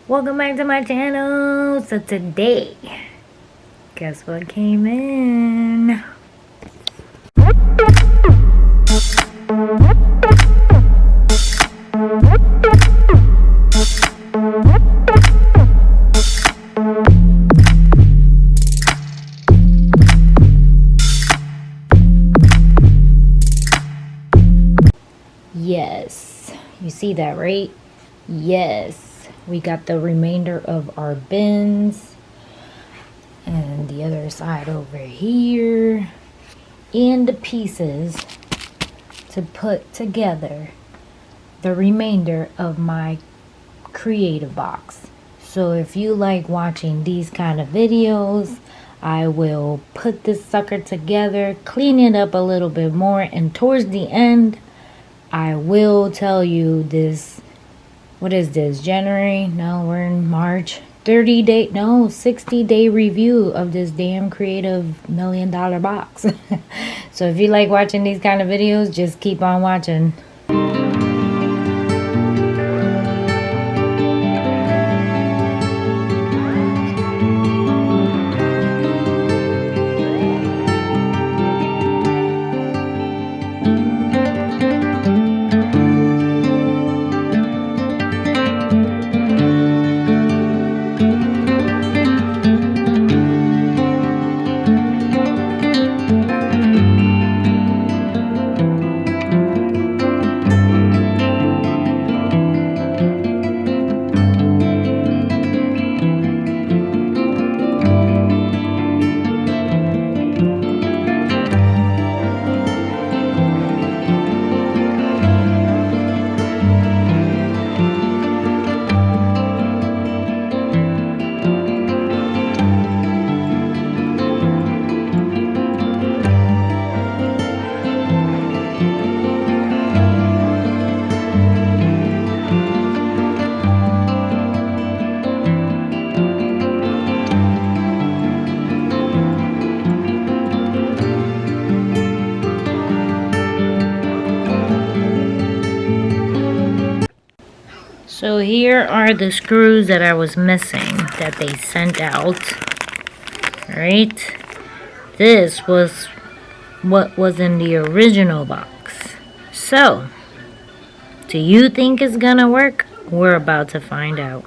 Welcome back to my channel. So today, guess what came in? Yes, you see that, right? Yes, we got the remainder of our bins and the other side over here and the pieces to put together the remainder of my creative box. So if you like watching these kind of videos, I will put this sucker together, clean it up a little bit more, and towards the end I will tell you this. What is this? January? No, we're in March. 60-day review of this damn creative $1 million box. So if you like watching these kind of videos, just keep on watching. So here are the screws that I was missing that they sent out. Alright. This was what was in the original box. So, do you think it's gonna work? We're about to find out.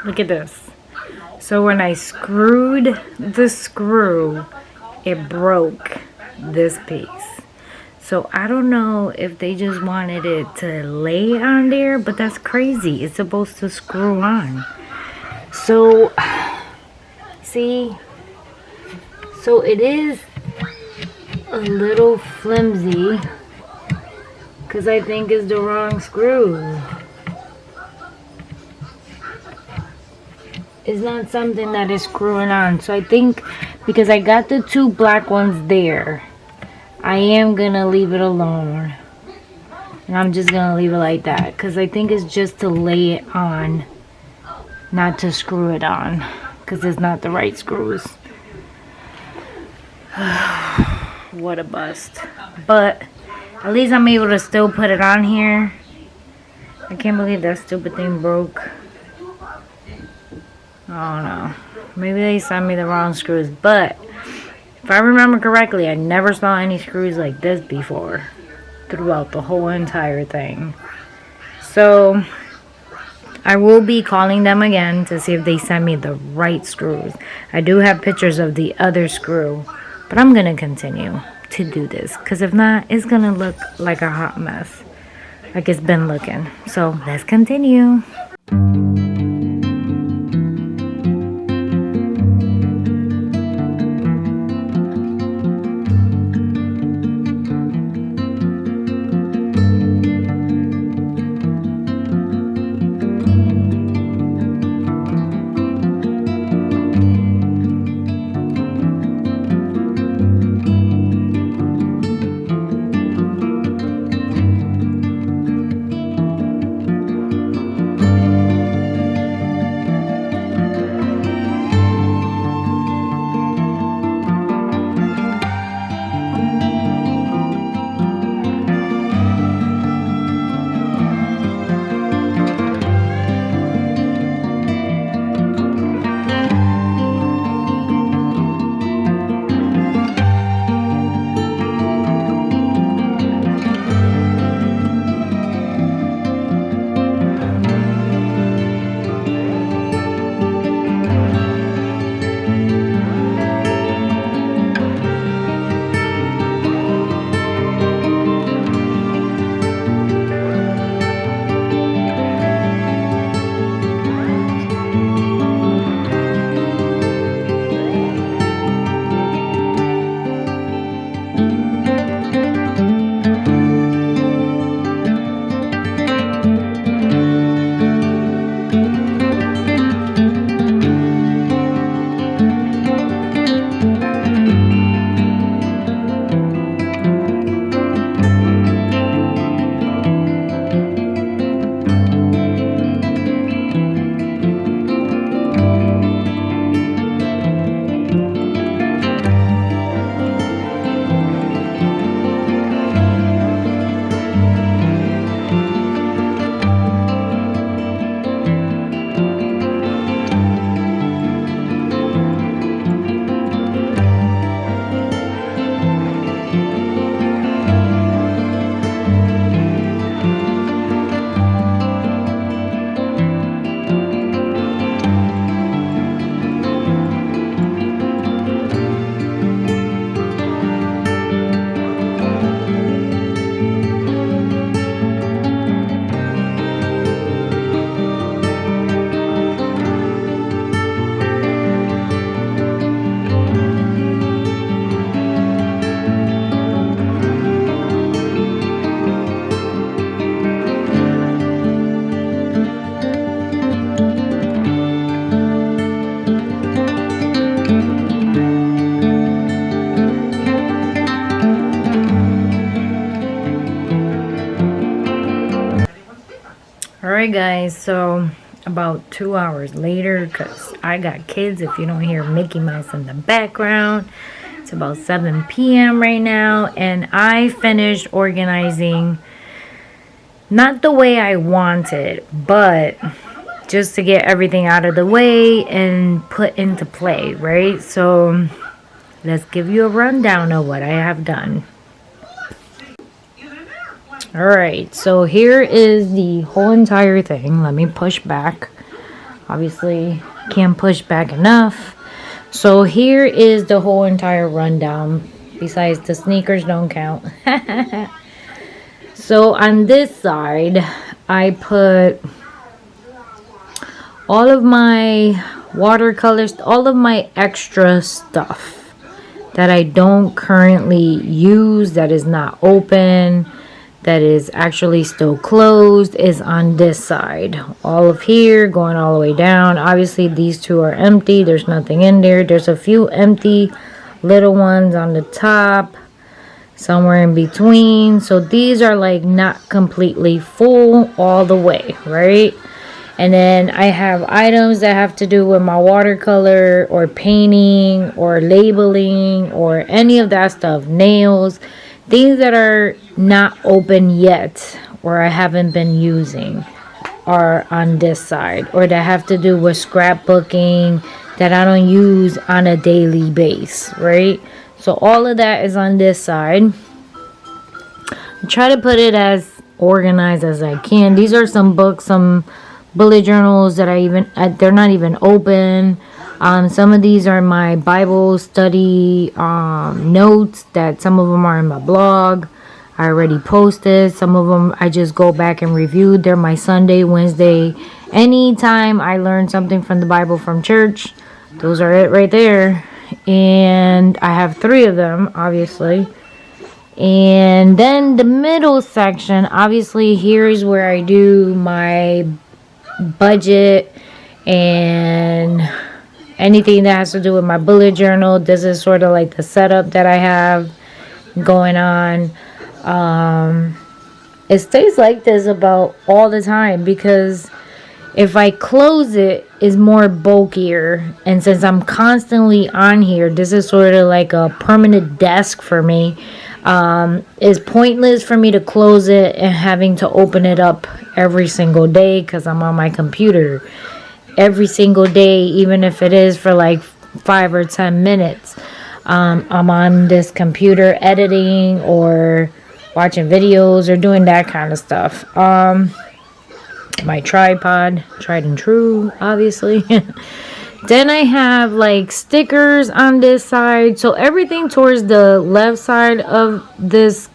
Look at this. So when I screwed the screw, it broke this piece. So I don't know if they just wanted it to lay on there, but that's crazy. It's supposed to screw on. So, see? So it is a little flimsy because I think it's the wrong screw. It's not something that is screwing on. So I think because I got the two black ones there, I am gonna leave it alone. And I'm just gonna leave it like that because I think it's just to lay it on, not to screw it on, because it's not the right screws. What a bust. But at least I'm able to still put it on here. I can't believe that stupid thing broke. Oh no, maybe they sent me the wrong screws, but if I remember correctly, I never saw any screws like this before throughout the whole entire thing. So I will be calling them again to see if they send me the right screws. I do have pictures of the other screw, but I'm gonna continue to do this because if not, it's gonna look like a hot mess, like it's been looking. So let's continue. Alright guys, so about 2 hours later, because I got kids, if you don't hear Mickey Mouse in the background. It's about 7 p.m. right now, and I finished organizing, not the way I wanted, but just to get everything out of the way and put into play, right? So let's give you a rundown of what I have done. Alright, so here is the whole entire thing. Let me push back. Obviously, can't push back enough. So here is the whole entire rundown. Besides, the sneakers don't count. So on this side, I put all of my watercolors, all of my extra stuff that I don't currently use, that is not open, that is actually still closed, is on this side. All of here going all the way down. Obviously these two are empty, there's nothing in there. There's a few empty little ones on the top, somewhere in between. So these are like not completely full all the way, right? And then I have items that have to do with my watercolor or painting or labeling or any of that stuff. Nails, things that are not open yet or I haven't been using are on this side, or that have to do with scrapbooking that I don't use on a daily basis, right? So all of that is on this side. I try to put it as organized as I can. These are some books, some bullet journals that they're not even open. Some of these are my Bible study notes, that some of them are in my blog. I already posted. Some of them I just go back and review. They're my Sunday, Wednesday. Anytime I learn something from the Bible from church, those are it right there. And I have 3 of them, obviously. And then the middle section, obviously here is where I do my budget and anything that has to do with my bullet journal. This is sort of like the setup that I have going on. It stays like this about all the time, because if I close it, it's more bulkier. And since I'm constantly on here, this is sort of like a permanent desk for me. It's pointless for me to close it and having to open it up every single day, because I'm on my computer every single day, even if it is for like 5 or 10 minutes. I'm on this computer editing or watching videos or doing that kind of stuff. My tripod, tried and true, obviously. Then I have like stickers on this side. So everything towards the left side of this,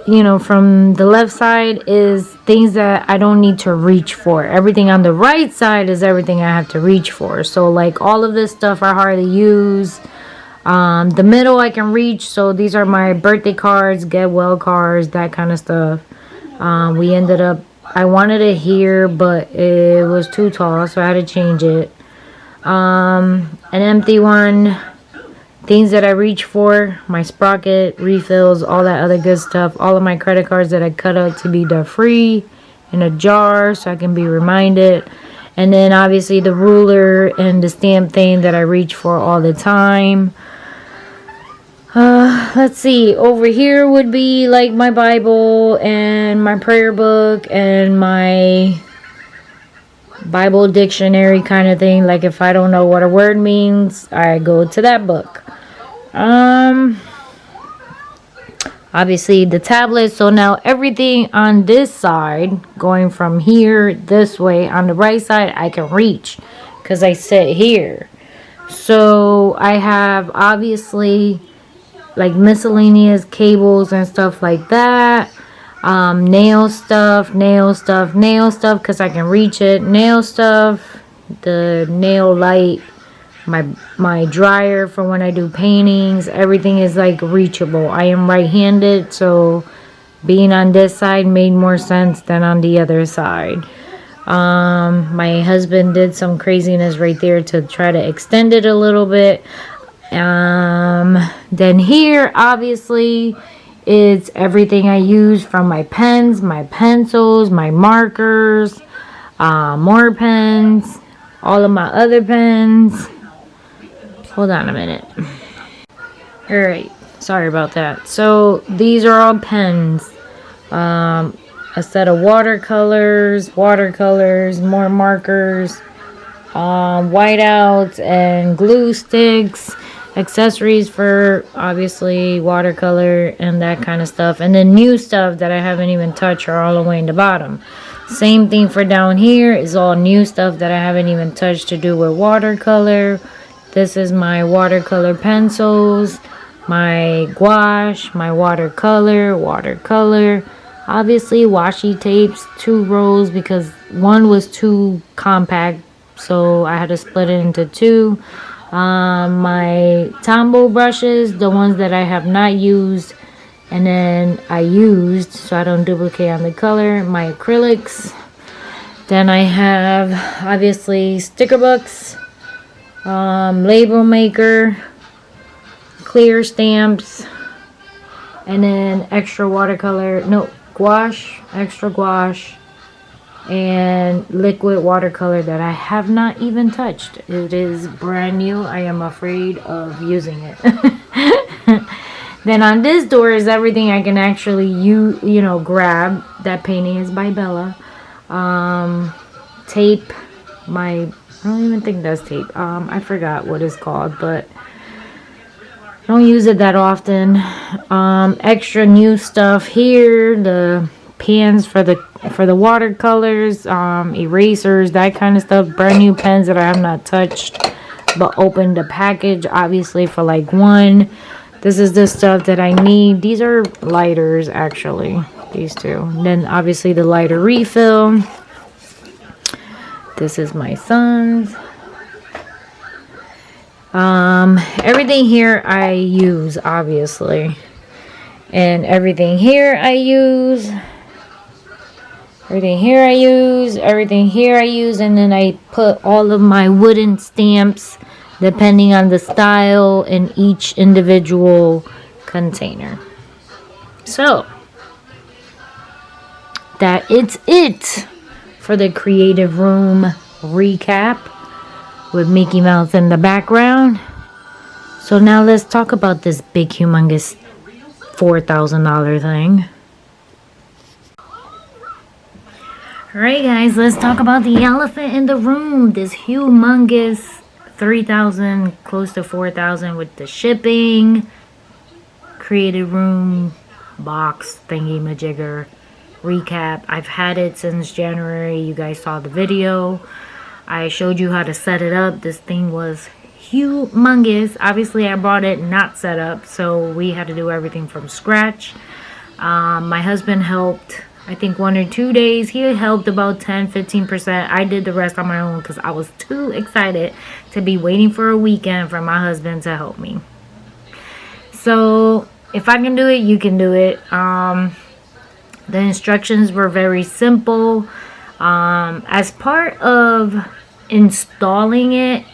you know, from the left side is things that I don't need to reach for. Everything on the right side is everything I have to reach for. So like all of this stuff I hardly use. The middle I can reach. So these are my birthday cards, get well cards, that kind of stuff. We ended up, I wanted it here, but it was too tall, so I had to change it. An empty one, things that I reach for, my sprocket, refills, all that other good stuff. All of my credit cards that I cut out to be debt free in a jar so I can be reminded. And then obviously the ruler and the stamp thing that I reach for all the time. Let's see, over here would be like my Bible and my prayer book and my Bible dictionary kind of thing. Like if I don't know what a word means, I go to that book. Obviously the tablet. So now everything on this side, going from here this way, on the right side I can reach because I sit here. So I have obviously like miscellaneous cables and stuff like that. Nail stuff, because I can reach it. Nail stuff, the nail light, my dryer for when I do paintings. Everything is like reachable. I am right-handed, so being on this side made more sense than on the other side. My husband did some craziness right there to try to extend it a little bit. Then here obviously It's everything I use, from my pens, my pencils, my markers, more pens, all of my other pens. Hold on a minute. Alright, sorry about that. So these are all pens. A set of watercolors, more markers, whiteouts and glue sticks, accessories for obviously watercolor and that kind of stuff, and then new stuff that I haven't even touched are all the way in the bottom. Same thing for down here, is all new stuff that I haven't even touched to do with watercolor. This is my watercolor pencils, my gouache, my watercolor, obviously washi tapes, 2 rolls because one was too compact, so I had to split it into 2. My Tombow brushes, the ones that I have not used and then I used so I don't duplicate on the color. My acrylics. Then I have obviously sticker books, label maker, clear stamps, and then extra watercolor, no, gouache, extra gouache, and liquid watercolor that I have not even touched. It is brand new. I am afraid of using it. Then on this door is everything I can actually grab. That painting is by Bela. Tape, I don't even think that's tape. I forgot what it's called, but I don't use it that often. Extra new stuff here, the pans for the watercolors, erasers, that kind of stuff. Brand new pens that I have not touched, but opened the package obviously for like 1. This is the stuff that I need. These are lighters actually, these 2. And then obviously the lighter refill. This is my son's. Everything here I use obviously, and everything here I use. Everything here I use, and then I put all of my wooden stamps depending on the style in each individual container. So that it's it for the creative room recap with Mickey Mouse in the background. So now let's talk about this big humongous $4,000 thing. Alright guys, let's talk about the elephant in the room. This humongous $3,000, close to $4,000 with the shipping, creative room box thingy majigger recap. I've had it since January. You guys saw the video. I showed you how to set it up. This thing was humongous. Obviously I brought it not set up, so we had to do everything from scratch. My husband helped, I think 1 or 2 days. He helped about 10-15%. I did the rest on my own because I was too excited to be waiting for a weekend for my husband to help me. So if I can do it, you can do it. The instructions were very simple. As part of installing it,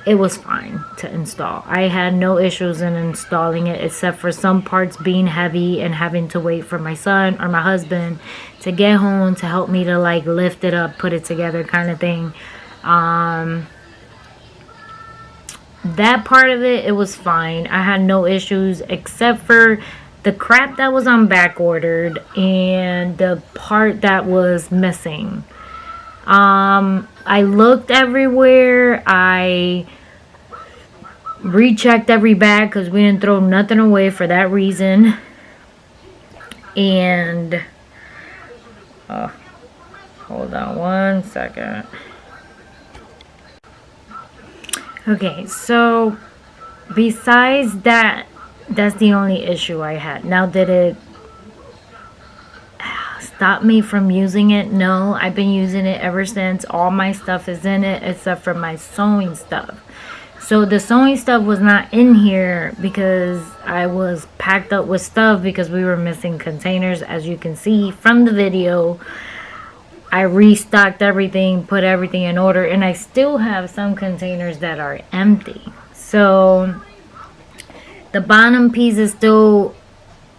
it was fine to install. I had no issues in installing it, except for some parts being heavy and having to wait for my son or my husband to get home to help me to like lift it up, put it together kind of thing. That part of it, it was fine. I had no issues except for the crap that was on back ordered and the part that was missing. I looked everywhere. I rechecked every bag because we didn't throw nothing away for that reason. And hold on 1 second. Okay, so besides that, that's the only issue I had. Now, did it stop me from using it? No, I've been using it ever since. All my stuff is in it except for my sewing stuff. So the sewing stuff was not in here because I was packed up with stuff because we were missing containers. As you can see from the video, I restocked everything, put everything in order, and I still have some containers that are empty. So the bottom piece is still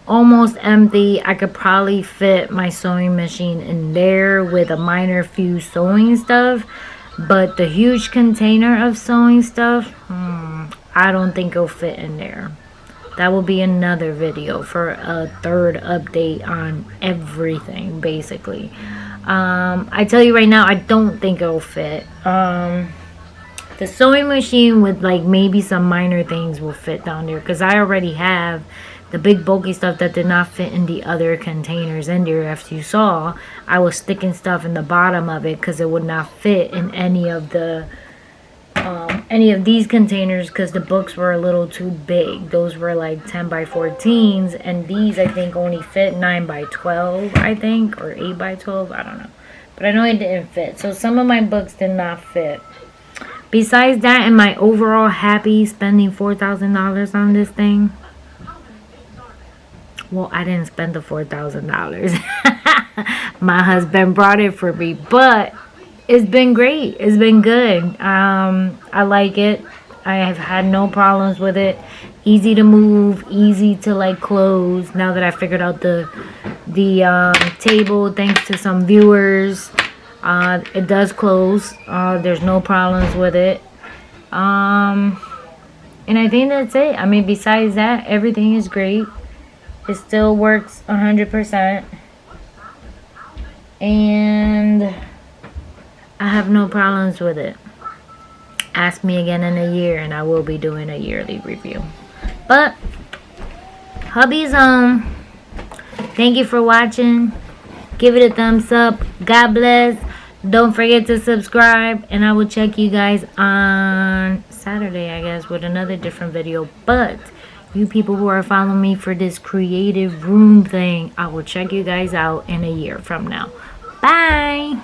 almost empty. I could probably fit my sewing machine in there with a minor few sewing stuff, but the huge container of sewing stuff, I don't think it'll fit in there. That will be another video for a third update on everything, basically. I tell you right now, I don't think it'll fit. The sewing machine with like maybe some minor things will fit down there, because I already have the big bulky stuff that did not fit in the other containers in there. As you saw, I was sticking stuff in the bottom of it because it would not fit in any of these containers, because the books were a little too big. Those were like 10 by 14s, and these I think only fit 9 by 12, I think, or 8 by 12, I don't know, but I know it didn't fit. So some of my books did not fit. Besides that, am I overall happy spending $4,000 on this thing? Well, I didn't spend the $4,000. My husband brought it for me, but it's been great. It's been good. I like it. I have had no problems with it. Easy to move, easy to like close. Now that I figured out the table, thanks to some viewers, it does close. There's no problems with it. And I think that's it. I mean, besides that, everything is great. It still works 100%. And I have no problems with it. Ask me again in a year and I will be doing a yearly review. But hubby's home. Thank you for watching. Give it a thumbs up. God bless. Don't forget to subscribe, and I will check you guys on Saturday, I guess, with another different video. But you people who are following me for this creative room thing, I will check you guys out in a year from now. Bye.